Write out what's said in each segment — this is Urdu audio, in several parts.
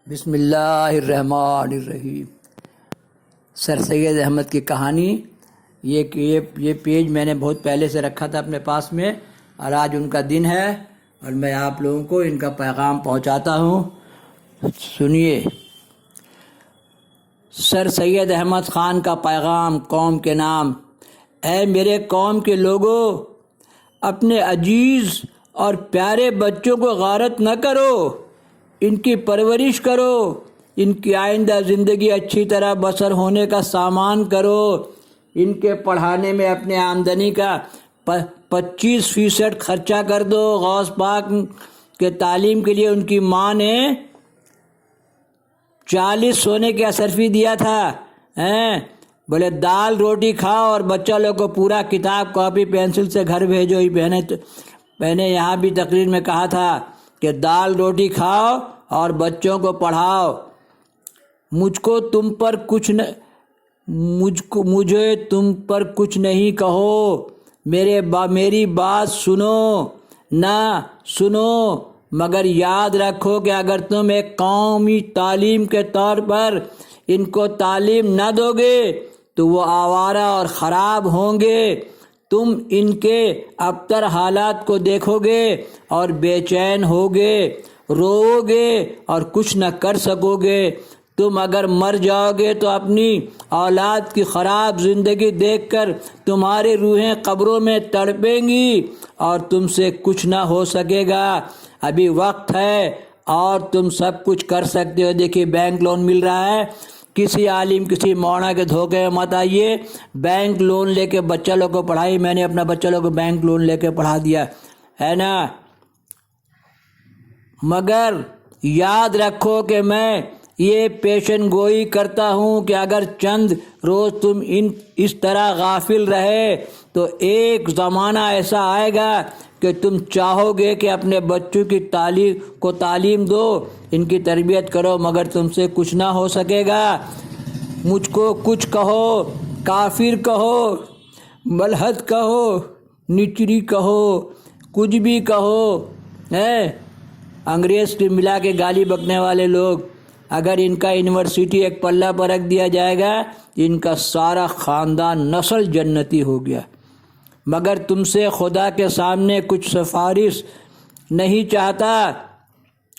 بسم اللہ الرحمن الرحیم۔ سر سید احمد کی کہانی، یہ پیج میں نے بہت پہلے سے رکھا تھا اپنے پاس میں، اور آج ان کا دن ہے اور میں آپ لوگوں کو ان کا پیغام پہنچاتا ہوں۔ سنیے، سر سید احمد خان کا پیغام قوم کے نام۔ اے میرے قوم کے لوگوں، اپنے عزیز اور پیارے بچوں کو غارت نہ کرو، ان کی پرورش کرو، ان کی آئندہ زندگی اچھی طرح بسر ہونے کا سامان کرو، ان کے پڑھانے میں اپنے آمدنی کا 25% خرچہ کر دو۔ غوث پاک کے تعلیم کے لیے ان کی ماں نے 40 سونے کے اصرفی دیا تھا۔ بولے دال روٹی کھاؤ اور بچہ لوگ کو پورا کتاب کاپی پینسل سے گھر بھیجو۔ میں نے یہاں بھی تقریر میں کہا تھا کہ دال روٹی کھاؤ اور بچوں کو پڑھاؤ۔ مجھے تم پر کچھ نہیں کہو، میری بات سنو نہ سنو، مگر یاد رکھو کہ اگر تم ایک قومی تعلیم کے طور پر ان کو تعلیم نہ دو گے تو وہ آوارہ اور خراب ہوں گے۔ تم ان کے ابتر حالات کو دیکھو گے اور بے چین ہوگے، رو گے اور کچھ نہ کر سکو گے۔ تم اگر مر جاؤ گے تو اپنی اولاد کی خراب زندگی دیکھ کر تمہاری روحیں قبروں میں تڑپیں گی اور تم سے کچھ نہ ہو سکے گا۔ ابھی وقت ہے اور تم سب کچھ کر سکتے ہو۔ دیکھیے، بینک لون مل رہا ہے، کسی عالم کسی مولانا کے دھوکے میں مت آئیے۔ بینک لون لے کے بچہ لوگ کو پڑھائی، میں نے اپنا بچہ لوگ کو بینک لون لے کے پڑھا دیا ہے نا۔ مگر یاد رکھو کہ میں یہ پیشن گوئی کرتا ہوں کہ اگر چند روز تم اس طرح غافل رہے تو ایک زمانہ ایسا آئے گا کہ تم چاہو گے کہ اپنے بچوں کی تعلیم دو، ان کی تربیت کرو، مگر تم سے کچھ نہ ہو سکے گا۔ مجھ کو کچھ کہو، کافر کہو، ملحد کہو، نچری کہو، کچھ بھی کہو، انگریز کے ملا کے گالی بکنے والے لوگ، اگر ان کا یونیورسٹی ایک پلہ پر رکھ دیا جائے گا، ان کا سارا خاندان نسل جنتی ہو گیا۔ مگر تم سے خدا کے سامنے کچھ سفارش نہیں چاہتا،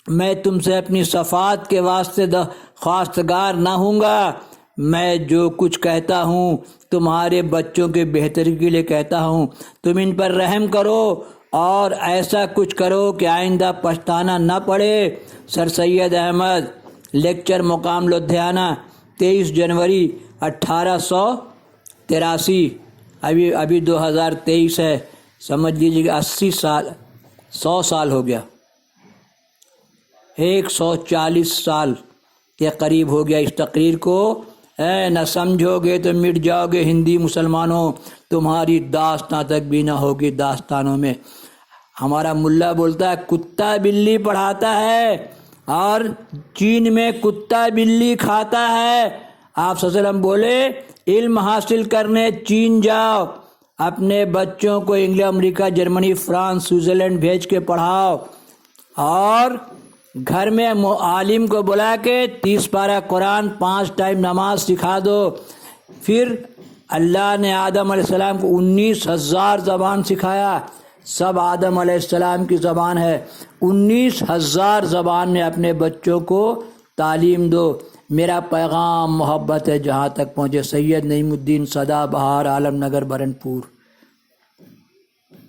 میں تم سے اپنی صفات کے واسطے خواستگار نہ ہوں گا۔ میں جو کچھ کہتا ہوں تمہارے بچوں کے بہتری کے لیے کہتا ہوں۔ تم ان پر رحم کرو اور ایسا کچھ کرو کہ آئندہ پچھتانا نہ پڑے۔ سر سید احمد، لیکچر مقام لدھیانہ، 23 جنوری 1883۔ ابھی 2023 ہے، سمجھ لیجیے کہ 80 سال 100 سال ہو گیا، 140 سال کے قریب ہو گیا اس تقریر کو۔ نہ سمجھو گے تو مٹ جاؤ گے ہندی مسلمانوں، تمہاری داستان تک بھی نہ ہوگی داستانوں میں۔ ہمارا ملا بولتا ہے کتا بلی پڑھاتا ہے اور چین میں کتا بلی کھاتا ہے۔ آپ صلی اللہ علیہ وسلم بولے علم حاصل کرنے چین جاؤ، اپنے بچوں کو انگلینڈ، امریکہ، جرمنی، فرانس، سوئٹزرلینڈ بھیج کے پڑھاؤ، اور گھر میں عالم کو بلا کے 30 پارہ قرآن، 5 ٹائم نماز سکھا دو۔ پھر اللہ نے آدم علیہ السلام کو 19,000 زبان سکھایا، سب آدم علیہ السلام کی زبان ہے۔ 19,000 زبان میں اپنے بچوں کو تعلیم دو۔ میرا پیغام محبت ہے جہاں تک پہنچے۔ سید نعیم الدین، سدا بہار، عالم نگر، برہنپور۔